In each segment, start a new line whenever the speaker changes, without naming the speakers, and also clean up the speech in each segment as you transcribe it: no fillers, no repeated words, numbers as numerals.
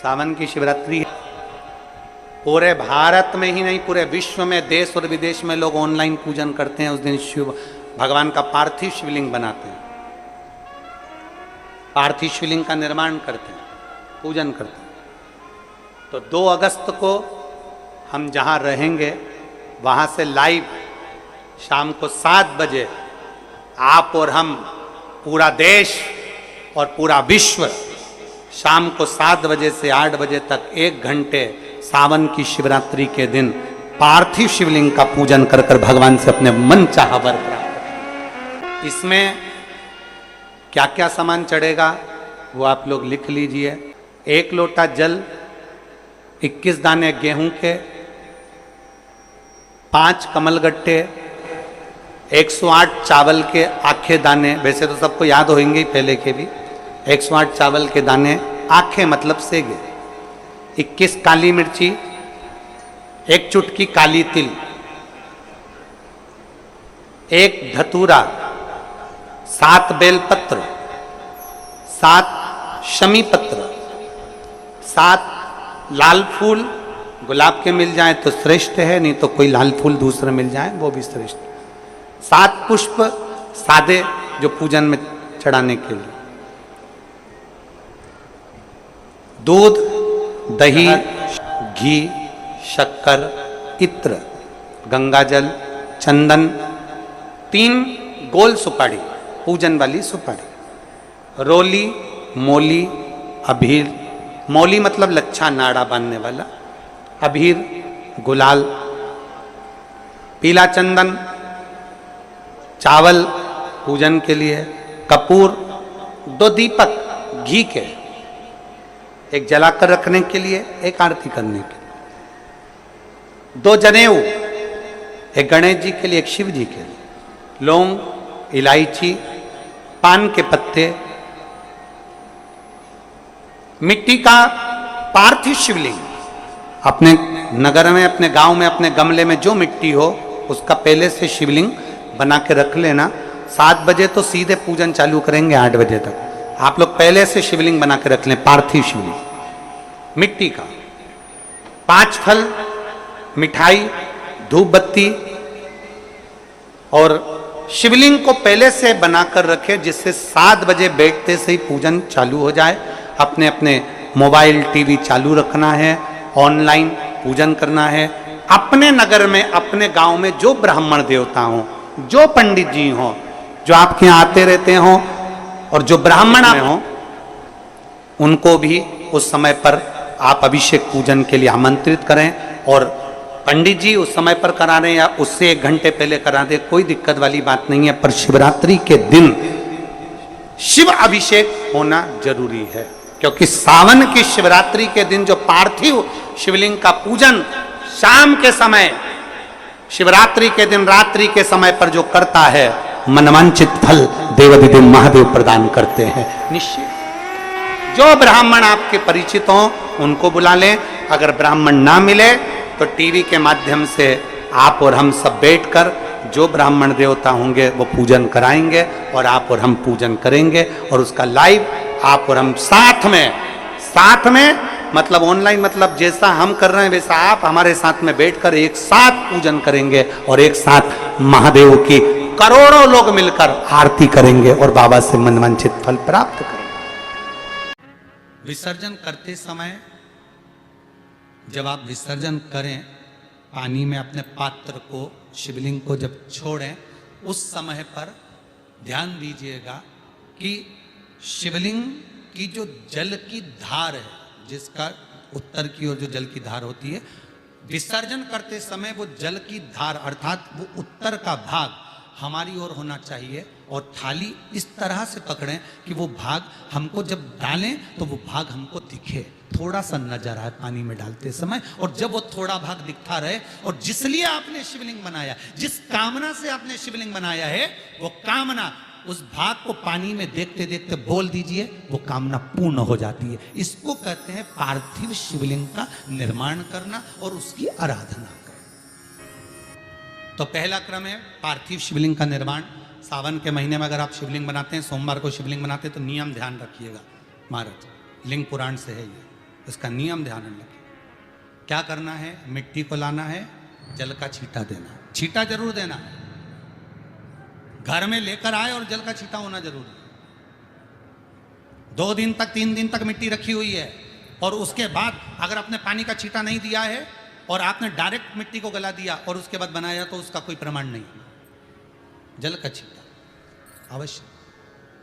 सावन की शिवरात्रि पूरे भारत में ही नहीं पूरे विश्व में, देश और विदेश में लोग ऑनलाइन पूजन करते हैं। उस दिन शिव भगवान का पार्थिव शिवलिंग बनाते हैं, पार्थिव शिवलिंग का निर्माण करते हैं, पूजन करते हैं। तो 2 अगस्त को हम जहाँ रहेंगे वहाँ से लाइव शाम को 7 बजे आप और हम, पूरा देश और पूरा विश्व, शाम को 7 बजे से 8 बजे तक 1 घंटे सावन की शिवरात्रि के दिन पार्थिव शिवलिंग का पूजन कर कर भगवान से अपने मन चाहा वर प्राप्त करें। इसमें क्या क्या सामान चढ़ेगा वो आप लोग लिख लीजिए। 1 लोटा जल, 21 दाने गेहूं के, 5 कमलगट्टे, 108 चावल के आखे दाने, वैसे तो सबको याद होंगे ही पहले के भी। 108 चावल के दाने, आखे मतलब सेगे, 21 काली मिर्ची, 1 चुटकी काली तिल, 1 धतूरा, 7 बेलपत्र, 7 शमी पत्र, 7 लाल फूल, गुलाब के मिल जाए तो श्रेष्ठ है, नहीं तो कोई लाल फूल दूसरे मिल जाए वो भी श्रेष्ठ। 7 पुष्प सादे जो पूजन में चढ़ाने के लिए, दूध, दही, घी, शक्कर, इत्र, गंगाजल, चंदन, 3 गोल सुपारी, पूजन वाली सुपारी, रोली, मोली, अभीर, मौली मतलब लच्छा नाड़ा बांधने वाला, अभीर, गुलाल, पीला चंदन, चावल पूजन के लिए, कपूर, 2 दीपक घी के, 1 जलाकर रखने के लिए, 1 आरती करने के लिए, 2 जनेऊ, 1 गणेश जी के लिए, 1 शिव जी के लिए, लौंग, इलायची, पान के पत्ते, मिट्टी का पार्थिव शिवलिंग। अपने नगर में, अपने गांव में, अपने गमले में जो मिट्टी हो उसका पहले से शिवलिंग बना के रख लेना। 7 बजे तो सीधे पूजन चालू करेंगे, 8 बजे तक आप लोग पहले से शिवलिंग बना के रख लें, पार्थिव शिवलिंग मिट्टी का। 5 फल, मिठाई, धूप बत्ती, और शिवलिंग को पहले से बनाकर रखें जिससे 7 बजे बैठते से ही पूजन चालू हो जाए। अपने अपने मोबाइल टीवी चालू रखना है, ऑनलाइन पूजन करना है। अपने नगर में, अपने गांव में जो ब्राह्मण देवता हों, जो पंडित जी हों, जो आपके यहाँ आते रहते हों, और जो ब्राह्मण हों, उनको भी उस समय पर आप अभिषेक पूजन के लिए आमंत्रित करें। और पंडित जी उस समय पर करा रहे या उससे 1 घंटे पहले करा दे, कोई दिक्कत वाली बात नहीं है। पर शिवरात्रि के दिन शिव अभिषेक होना जरूरी है, क्योंकि सावन की शिवरात्रि के दिन जो पार्थिव शिवलिंग का पूजन शाम के समय, शिवरात्रि के दिन रात्रि के समय पर जो करता है, मनवांचित फल देवाधिदेव महादेव प्रदान करते हैं निश्चित। जो ब्राह्मण आपके परिचित हों उनको बुला लें। अगर ब्राह्मण ना मिले तो टीवी के माध्यम से आप और हम सब बैठकर जो ब्राह्मण देवता होंगे वो पूजन कराएंगे, और आप और हम पूजन करेंगे, और उसका लाइव आप और हम साथ में मतलब ऑनलाइन, मतलब जैसा हम कर रहे हैं वैसा आप हमारे साथ में बैठकर एक साथ पूजन करेंगे, और एक साथ महादेव की करोड़ों लोग मिलकर आरती करेंगे और बाबा से मनवांछित फल प्राप्त करेंगे। विसर्जन करते समय जब आप विसर्जन करें, पानी में अपने पात्र को, शिवलिंग को जब छोड़ें, उस समय पर ध्यान दीजिएगा कि शिवलिंग की जो जल की धार है, जिसका उत्तर की ओर जो जल की धार होती है, विसर्जन करते समय वो जल की धार अर्थात वो उत्तर का भाग हमारी ओर होना चाहिए, और थाली इस तरह से पकड़ें कि वो भाग हमको जब डालें तो वो भाग हमको दिखे, थोड़ा सा नजर आए पानी में डालते समय। और जब वो थोड़ा भाग दिखता रहे, और जिसलिए आपने शिवलिंग बनाया, जिस कामना से आपने शिवलिंग बनाया है, वो कामना उस भाग को पानी में देखते देखते बोल दीजिए, वो कामना पूर्ण हो जाती है। इसको कहते हैं पार्थिव शिवलिंग का निर्माण करना और उसकी आराधना करना। तो पहला क्रम है पार्थिव शिवलिंग का निर्माण। सावन के महीने में अगर आप शिवलिंग बनाते हैं, सोमवार को शिवलिंग बनाते हैं, तो नियम ध्यान रखिएगा महाराज, लिंग पुराण से है ये, उसका नियम ध्यान में रखें। क्या करना है? मिट्टी को लाना है, जल का छींटा देना, छींटा जरूर देना, घर में लेकर आए और जल का छींटा होना जरूरी है। 2 दिन तक 3 दिन तक मिट्टी रखी हुई है और उसके बाद अगर आपने पानी का छींटा नहीं दिया है और आपने डायरेक्ट मिट्टी को गला दिया और उसके बाद बनाया तो उसका कोई प्रमाण नहीं। जल का छींटा अवश्य,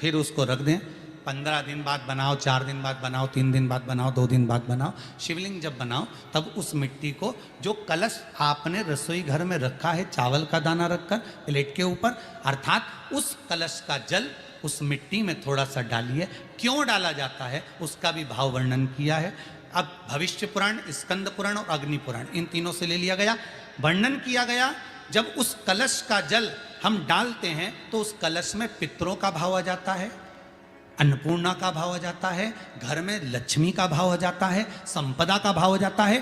फिर उसको रख दें। 15 दिन बाद बनाओ, 4 दिन बाद बनाओ, 3 दिन बाद बनाओ, 2 दिन बाद बनाओ। शिवलिंग जब बनाओ तब उस मिट्टी को, जो कलश आपने रसोई घर में रखा है चावल का दाना रखकर प्लेट के ऊपर, अर्थात उस कलश का जल उस मिट्टी में थोड़ा सा डालिए। क्यों डाला जाता है उसका भी भाव वर्णन किया है। अब भविष्य पुराण, स्कंद पुराण और अग्नि पुराण, इन तीनों से ले लिया गया, वर्णन किया गया। जब उस कलश का जल हम डालते हैं तो उस कलश में पितरों का भाव आ जाता है, अन्नपूर्णा का भाव आ जाता है, घर में लक्ष्मी का भाव आ जाता है, संपदा का भाव आ जाता है।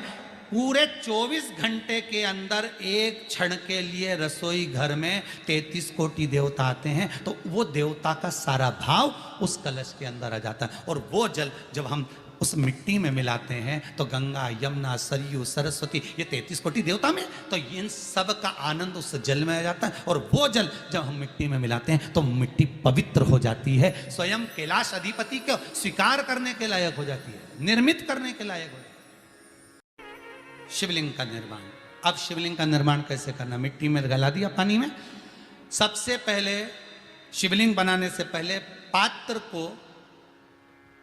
पूरे 24 घंटे के अंदर एक क्षण के लिए रसोई घर में 33 कोटि देवता आते हैं, तो वो देवता का सारा भाव उस कलश के अंदर आ जाता है। और वो जल जब हम उस मिट्टी में मिलाते हैं तो गंगा, यमुना, सरयू, सरस्वती, ये 33 कोटि देवता में, तो इन सब का आनंद उस जल में आ जाता है। और वो जल जब हम मिट्टी में मिलाते हैं तो मिट्टी पवित्र हो जाती है, स्वयं कैलाश अधिपति को स्वीकार करने के लायक हो जाती है, निर्मित करने के लायक हो जाती है। शिवलिंग का निर्माण। अब शिवलिंग का निर्माण कैसे करना? मिट्टी में गला दिया पानी में। सबसे पहले शिवलिंग बनाने से पहले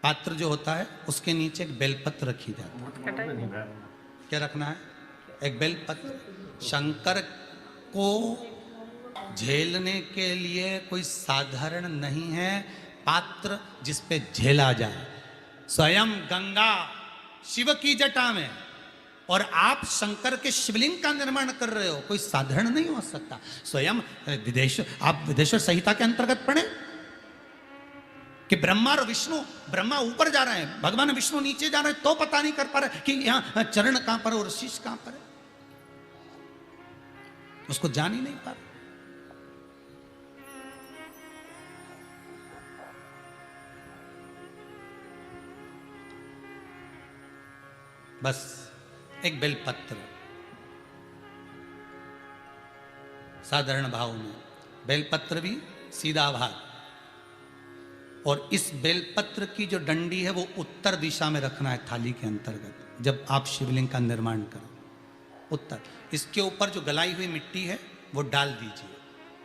पात्र जो होता है उसके नीचे एक बेलपत्र रखी जाती है। क्या रखना है? एक बेलपत्र। शंकर को झेलने के लिए कोई साधारण नहीं है पात्र जिस पे झेला जाए। स्वयं गंगा शिव की जटा में और आप शंकर के शिवलिंग का निर्माण कर रहे हो, कोई साधारण नहीं हो सकता। स्वयं आप विदेश्वर संहिता के अंतर्गत पढ़े कि ब्रह्मा और विष्णु, ब्रह्मा ऊपर जा रहे हैं, भगवान विष्णु नीचे जा रहे हैं, तो पता नहीं कर पा रहे कि यहां चरण कहां पर और शीश कहां पर है, उसको जान ही नहीं पा रहे। बस एक बेलपत्र साधारण भाव में, बेलपत्र भी सीधा भाग, और इस बेलपत्र की जो डंडी है वो उत्तर दिशा में रखना है थाली के अंतर्गत। जब आप शिवलिंग का निर्माण करें उत्तर, इसके ऊपर जो गलाई हुई मिट्टी है वो डाल दीजिए।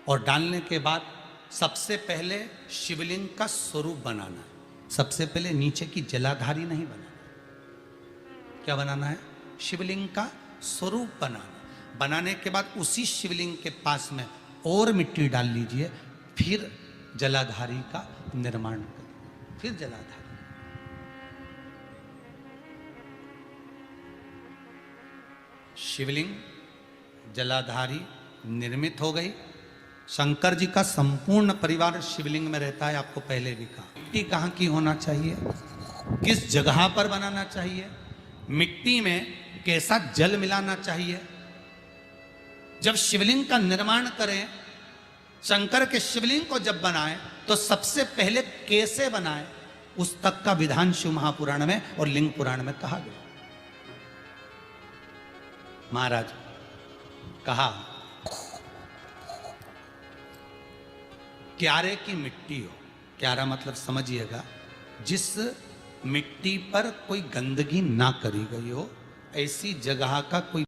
और डालने के बाद सबसे पहले शिवलिंग का स्वरूप बनाना है। सबसे पहले नीचे की जलाधारी नहीं बनाना। क्या बनाना है? शिवलिंग का स्वरूप बनाना। बनाने के बाद उसी शिवलिंग के पास में और मिट्टी डाल लीजिए, फिर जलाधारी का निर्माण करिए, फिर जलाधारी। शिवलिंग जलाधारी निर्मित हो गई। शंकर जी का संपूर्ण परिवार शिवलिंग में रहता है, आपको पहले भी कहा। मिट्टी कहाँ की होना चाहिए, किस जगह पर बनाना चाहिए, मिट्टी में कैसा जल मिलाना चाहिए। जब शिवलिंग का निर्माण करें, शंकर के शिवलिंग को जब बनाएं तो सबसे पहले कैसे बनाएं उस तक का विधान शिव महापुराण में और लिंग पुराण में कहा गया। महाराज कहा क्यारे की मिट्टी हो, क्यारा मतलब समझिएगा जिस मिट्टी पर कोई गंदगी ना करी गई हो, ऐसी जगह का कोई